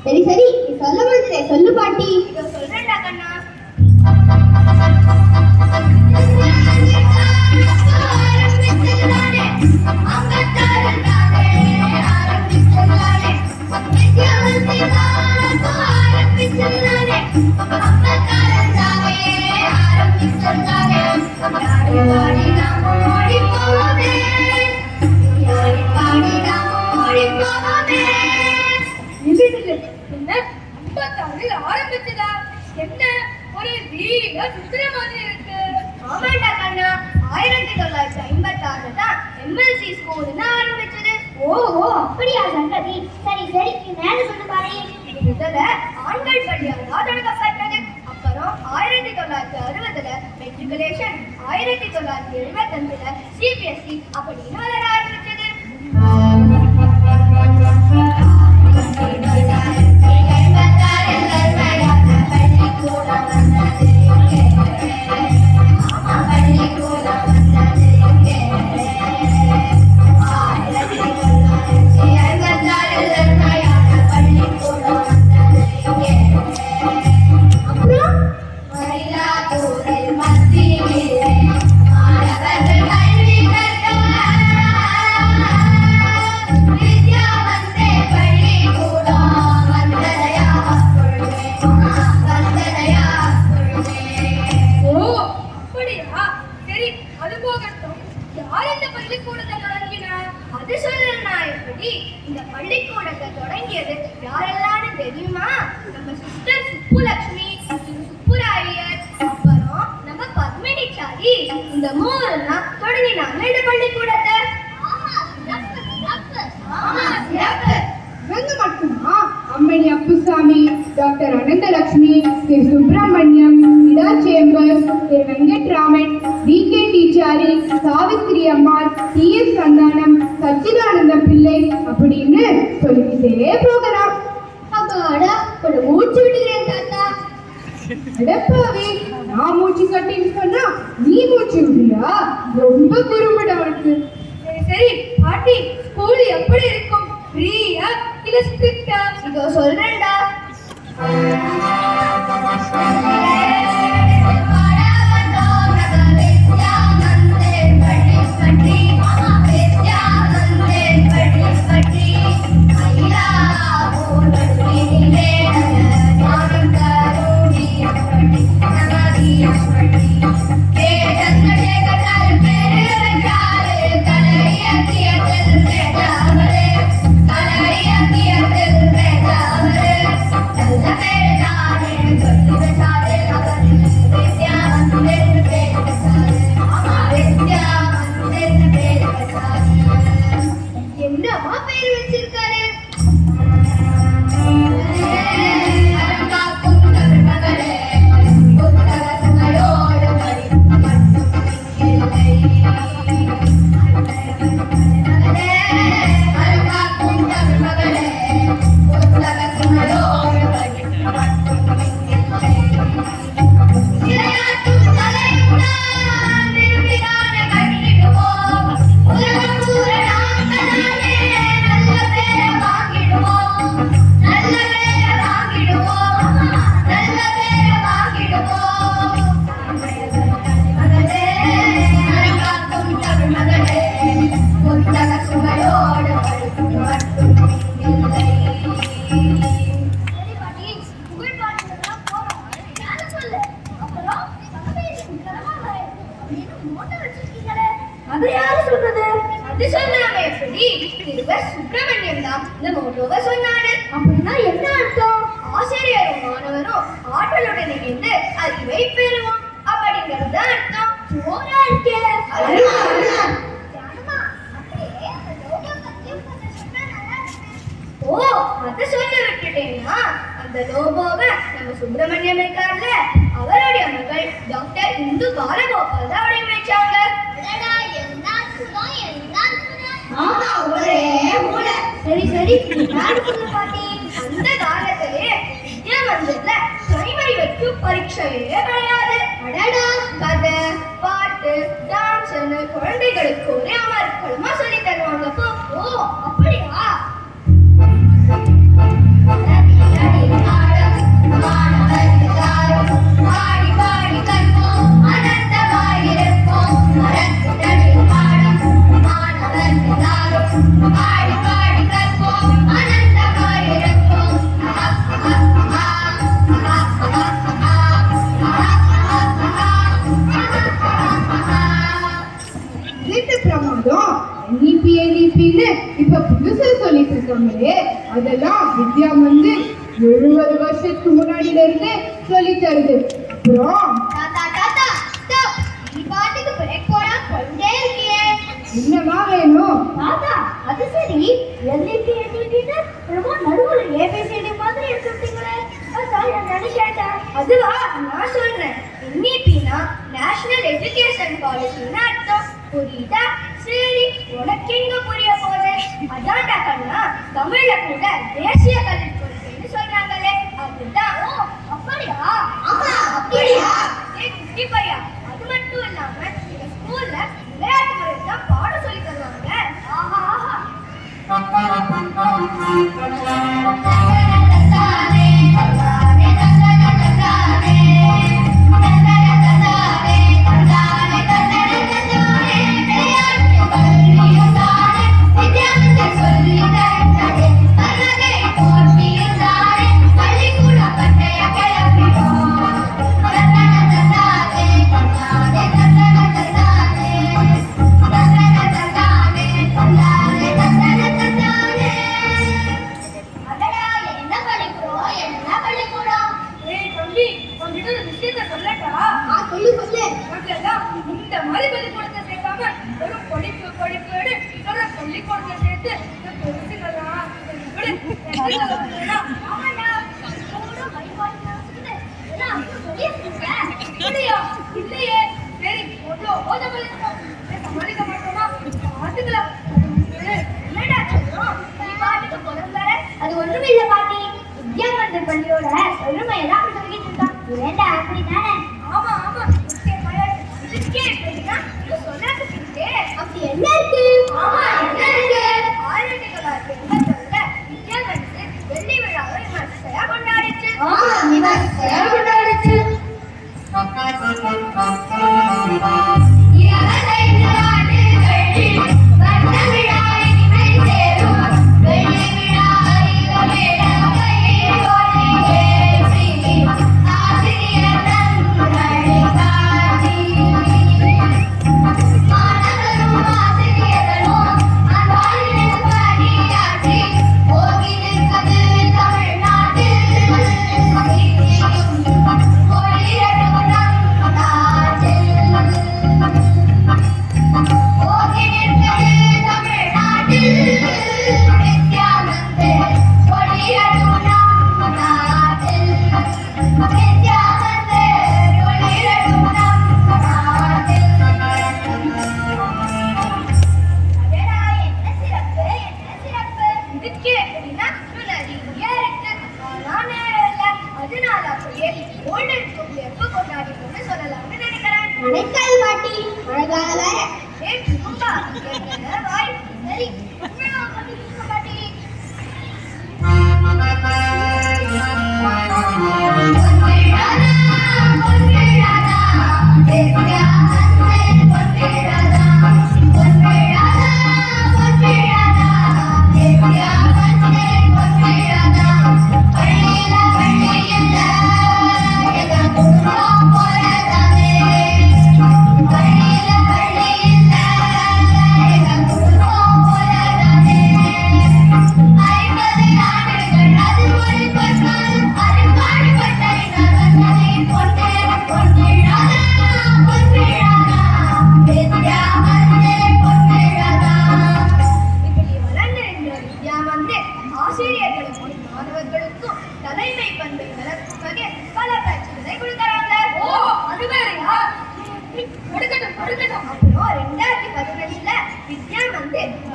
சரி சரி, நீ சொல்ல மாட்டே, சொல்லு பாட்டி. சொல்றேன்டா கண்ணா. ஆரம்பிச்சதா என்ன ஒரு வீர சுத்திர மாதிரி இருக்கு. ஆமாண்டா கண்ணா, 1956 தான் எம்எல்சி ஸ்கூல்னு ஆரம்பிச்சது. ஓஹோ, அப்படியா சங்கதி. சரி சரி, நீ மேல சொல்லு பாரு. முதல்ல ஆண்கள் பள்ளியாக தொடங்கப்பட்டது. அப்புறம் 1960ல மெட்ரிகுலேஷன், 1975ல சிபிஎஸ்இ அப்படின்னு வளர ஆரம்பிச்சது. இந்த பள்ளிக்கூடத்தை தொடங்கியது யாரெல்லாம் தெரியுமா? நம்ம சிஸ்டர் சுப்புலட்சுமி, சுப்புராயர், அப்புறம் நம்ம பத்மினிச்சாரி. இந்த மூணு தான் தொடங்கினாங்க இந்த பள்ளிக்கூடத்தை. இவங்க மட்டுமா? அம்மணி அப்புசாமி, டாக்டர் அனந்தலட்சுமி, திரு சுப்பிரமணியம், இடா சேம்பர், திரு வெங்கட்ராமன், டி.கே. டீச்சாரி, சாவித்திரி அம்மாள், டி.எஸ். சந்தானம், சச்சிதானந்த பிள்ளை அப்படின்னு சொல்லிக்கிட்டே போகலாம். அப்பாடா, ஒரு மூச்சு விடுகிறேன் தாத்தா. அடப்பாவே, நான் மூச்சு கட்டின்னு சொன்னா நீ மூச்சு விடுறியா? ரொம்ப குறும்படா இருக்கு. சரி சரி பாட்டி, ஸ்கூல் எப்படி இருக்கும்? ஃப்ரீயா இல்ல ஸ்ட்ரிக்ட்டா? இதோ சொல்றேன்டா. உலகம் பூரண புத்தக சுவையோடு படிக்கும் மட்டும் இல்லை. சரி பாட்டி, புகழ் பாட்டுக்கெல்லாம் போறோம். யார சொல்லு? அப்புறம் சமவேதம் கிரமமாக அப்படின்னு மோட்டர் வச்சிருக்கீங்களே, அது யாரு சொல்றது? அது சொல்லாம எப்படி? திருவர் சுப்பிரமணியம் தான் இந்த மோட்டோவை சொன்னாரு. அப்படின்னா என்ன அர்த்தம்? ஆசிரியரும் மாணவரும் ஆற்றலுடன் இணைந்து அறிவை பெறுவோம் அப்படிங்கிறது தான் அர்த்தம். ஜோரா இருக்கே. அருமா, அருமா. ஜானமா, அப்படியே அந்த லோகோ பத்தியும் கொஞ்சம் சொன்னா நல்லா இருக்குமே. ஓ, அத சொல்ல விட்டுட்டேன்னா, அந்த லோகோவை நம்ம சுப்பிரமணியம் இருக்கார்ல, அவருடைய மகள் டாக்டர் இந்து பாலகோபால் தான் வடிவமைச்சாங்க. அடடா, எல்லாம் சுகம், எல்லாம் சுகம். ஆமா, ஒரே மூளை. சரி சரி, யாரு சொல்லு பாட்டி? அந்த காலத்திலே வித்யா மந்திர்ல பிரைமரி வரைக்கும் பரீட்சையே கிடையாது. அடடா, கதை, பாட்டு, டான்ஸ்னு குழந்தைகளுக்கு ஒரே அமர்க்களமா சொல்லி தருவாங்க. போ. ஓ, அப்படியா? பாடி பாடி கற்போம், ஆனந்தமாயிருப்போம். மாணவர் எல்லாரும் பாடி பாடி கற்போம், ஆனந்தமாயிருப்போம். வீட்டு பிரமாதம் NEP இப்ப புதுசா சொல்லிட்டு இருக்காங்களே, அதெல்லாம் வித்யா வந்து 70 வருஷத்துக்கு முன்னாடில இருந்து சொல்லி தருது. அப்புறம் தாத்தா தாத்தா, ஸ்டாப். நீ பாட்டுக்கு பிரேக் போடாம போயிட்டே இருக்கியே. என்னமா வேணும்? தாத்தா, அது சரி, எல்லிபின்னு ரொம்ப நடுவுல ஏபிசிடி மாதிரி எடுத்துட்டீங்களே, அதான் என்னன்னு கேட்டேன். அதுவா, நான் சொல்றேன். NEPனா நேஷனல் எஜுகேஷன் பாலிசின்னு அர்த்தம். புரியுதா? சரி, உனக்கு எங்க புரிய போகுது? அதான்டா கண்ணா, தமிழ்ல கூட தேசிய கல்விக் கொள்கைன்னு சொல்றாங்களே, அதுதான். ஓ, அப்படியா? ஆமா, அப்படியா? ஏய், குட்டி பையா, அது மட்டும் இல்லாம எங்க ஸ்கூல்ல விளையாட்டு முறை தான் பாடம் சொல்லி தருவாங்க. ஆஹா ஆஹா. அடடா, என்ன பள்ளிக்கூடம், என்ன பள்ளிக்கூடம்? ஏய் தம்பி, உன்கிட்ட ஒரு விஷயத்த சொல்லட்டா? சொல்லு சொல்லு. நமக்கெல்லாம் இந்த மாதிரி பள்ளிக்கூடத்தை சேர்க்காம வெறும் படிப்புன்னு சொல்ற பள்ளிக்கூடத்தை சேர்த்து இந்த பெருசுங்கெல்லாம் விடு, எதுக்கு சொல்றேன்னா, ஆமாடா, பள்ளிக்கூடம் வழிபாடு நடக்குது. எல்லாம் அப்படி சொல்லியிருக்கீங்க. இல்லையா? இல்லையே. சரி, ஓத பள்ளிக்கூடம் சமாளிக்க மாட்டோமா? பார்த்துக்கலாம். என்னடா சொல்றோம்? நீ பாட்டுக்கு புலம்புற? அது ஒண்ணுமில்ல பாட்டி. வித்யா மந்திர் பள்ளியோட பெருமையெல்லாம் அப்படி சொல்லிட்டு இருக்கான். ஏண்டா அப்படிதானே? ஆமா ஆமா, இதுக்கே எப்படின்னா இன்னும் சொல்லாதுக்கிட்டே. அப்படி என்ன இருக்கு? ஆமா, என்ன இருக்கு? 1980 வித்யா மந்திர் வெள்ளி விழாவை விமர்சையா கொண்டாடிச்சு. விமர்சையா கொண்டாடிச்சு. மாணவரும் ஆசிரியர்களும்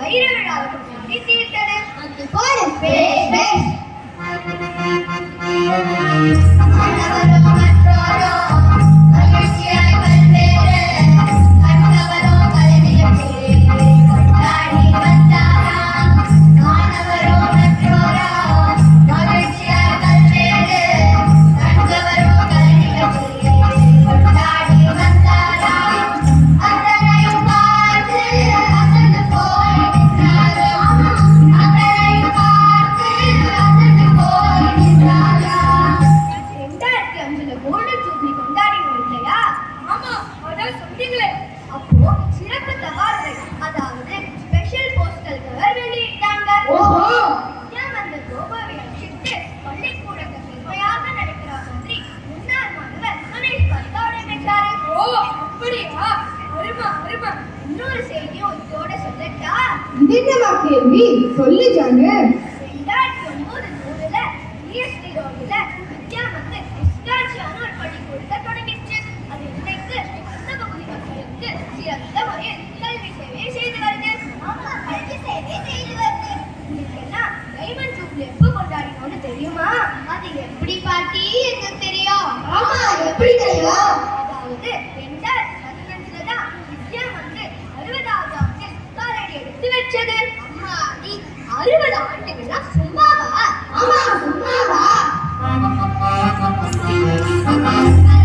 வைர விழாவை கொண்டாடி தீர்த்தது. அது போடு பேஷ் பேஷ். மாணவரோ மற்றோரோ மகிழ்ச்சியாய் பல்வேறு கண்டவரோ கலைநிகழ்ச்சி கொண்டாடி வந்தாராம். மாணவரோ மற்றோரோ மகிழ்ச்சியாய் பல்வேறு கண்டவரோ கலைநிகழ்ச்சி கொண்டாடி வந்தாராம். அத்தனையும் பார்த்து அசந்து போய் நின்றாராம். அத்தனையும் பார்த்து அசந்து போய் நின்றாராம். 2005 கோல்டன் ஜூப்ளி கொண்டாடினோம் இல்லையா? ஆமா, அதான் சொன்னீங்களே. அப்போ சிறப்பு தபால்கள், அதாவது ஸ்பெஷல் போஸ்டல் கவர் வெளியிட்டாங்க. ஓஹோ. வித்யாமந்தர் கோபாவை அழைச்சிட்டு பள்ளிக்கூடத்தை பெருமையாக நடக்கிற மாதிரி முன்னாள் மாணவர் கணேஷ் பரிதாவோட பெற்றாரு. ஓ அப்படியா? அருமா அருமா. இன்னொரு செய்தியும் இதோட சொல்லட்டா? இது என்னவா கேள்வி? சொல்லு ஜானு. 2009 EST ரோடுல வித்யாமந்தர் எஸ்காட்சியான ஒரு பள்ளிக்கூடத்தை தொடங்கிச்சு. அது இன்னைக்கு அந்த பகுதி மக்களுக்கு சிறந்த முறையில் கல்வி சேவை செய்து வருது. ஆமா, கல்வி சேவை செய்து வருது. இதுக்கெல்லாம் டைமண்ட் ஜூப்ளி எப்போ கொண்டாடினோம்னு தெரியுமா? அது எப்படி பாட்டி? எனக்கு தெரியும். ஆமா, எப்படி தெரியும்? அதாவது 2015 தான் வித்யாமந்தர் 60வது ஆண்டில் காலடி எடுத்து வச்சது. அம்மா, நீ 60 ஆண்டுகளா? சும்மாவா? ஆமா, சும்மாவா?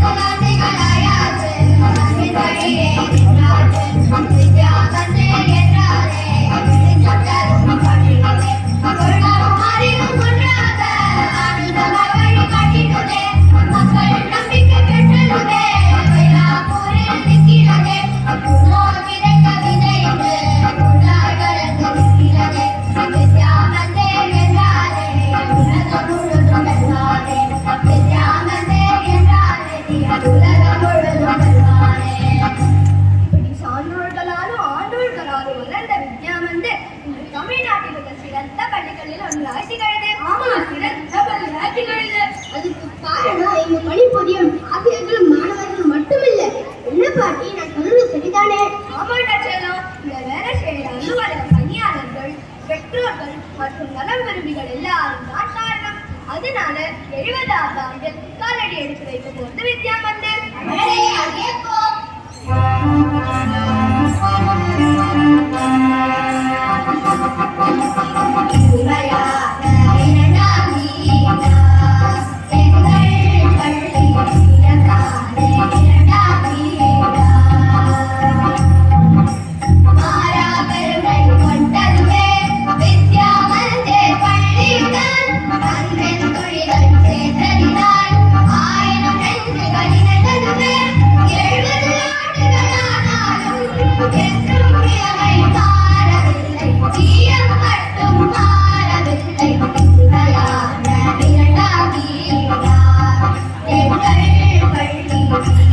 கல்லாதைகளாயாது மனிதடியே நின்றாது. வித்யாமந்தர் என்றாலே சொட்டரும் பள்ளியிலே கொள்ளாரும் மாறினும் ஒன்றாக ஆனந்தமாய் வழி காட்டிடுதே. மக்கள் நம்பிக்கை பெற்றதுவே வைராப்பூரில் நிற்கிறதே. முன்னோர் விதைத்த விதை என்று முன்னாள் வளர்ந்து நிற்கிறதே. வித்யாமந்தர் என்றாலே உலகம் முழுதும் வெல்வானே. வித்யாமந்தர் என்றாலே நீ உலகம் முழுதும் வெல்வானே. இப்படி சான்றோர்களாலும் ஆண்டோர்களாலும் வளர்ந்த வித்யாமந்தர் இன்று தமிழ்நாட்டில் உள்ள சிறந்த பள்ளிகளில் ஒன்றாய் திகழ்து. ஆமா, சிறந்த பள்ளியாக திகழ்து. அதுக்கு காரணம் எங்க பணிபுரியும் ஆசிரியர்களும் மாணவர்களும் மட்டுமில்ல. என்ன பாட்டி, நான் சொல்றது சரிதானே? ஆமாண்டா செல்லம். இந்த வேலை செய்கிற அலுவலக பணியாளர்கள், பெற்றோர்கள் மற்றும் நலம் விரும்பிகள் எல்லாரும் தான் காரணம். அதனால 70வது ஆண்டில் காலடி எடுத்து வைக்க போது வித்யாமந்தர். அடடே, அதே போ. உரையாத இரண்டாம் வீணா, எங்கள் பள்ளி இறந்தாத இரண்டாம் வீணா. மாறா பெருமை கொண்டதுவே வித்யாமந்தர் பள்ளிதான். அன்பின் துளிகள் சேர்ந்ததினால் ஆயிரம் நெஞ்சுகள் இணைந்ததுவே. 70 ஆண்டுகளானாலும் என்றும் இளமை மாறவில்லை. ஈயம் மட்டும் மாறவில்லை. உரையாத இரண்டாம் வீணா, எங்கள் பள்ளி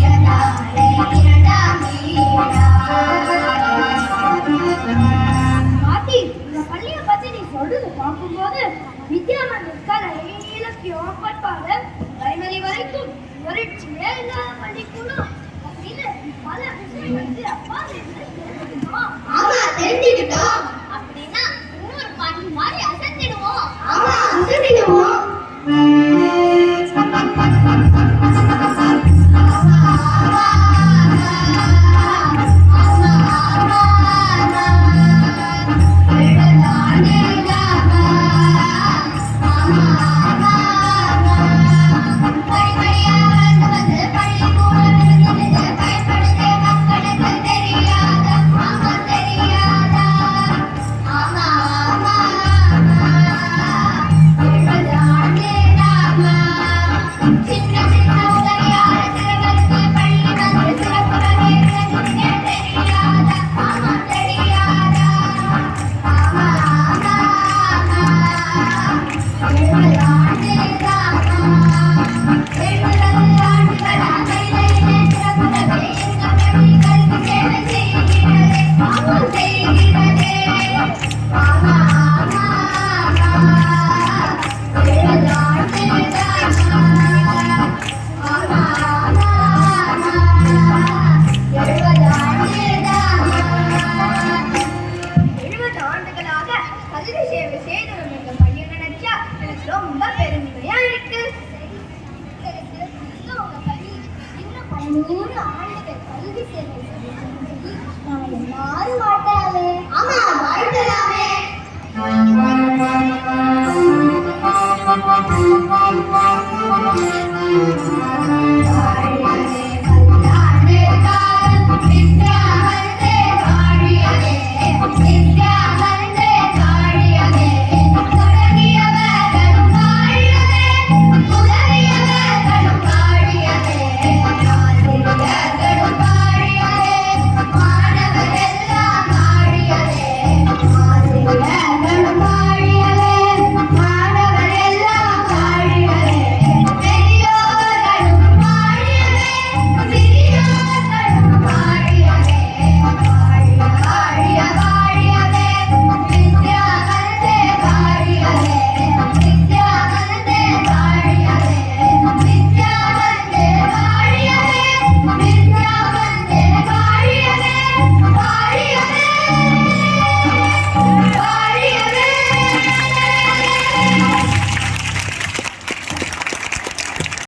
இறந்தாத இரண்டாம் வீணா. பாட்டி, இந்த பள்ளியை பத்தி நீ சொல்றது பார்க்கும்போது வித்யாமந்தர் கலை, இலக்கியம், பண்பாடு, பிரைமரி வரைக்கும் பரீட்சையே இல்லாத பள்ளிக்கூடம் அப்படின்னு பல விஷயங்களுக்கு அப்பா தெரிஞ்சுக்கணும். ஆமா, தெரிஞ்சுக்கிட்டோம். அப்படின்னா இன்னொரு பாட்டி மாதிரி அசத்திடுவோம். ஆமா, அசத்திடுவோம். தெரியாத 3 ஆண்டுகள் கல்வி சேவை செய்ய சொல்லி நாம எல்லாரும்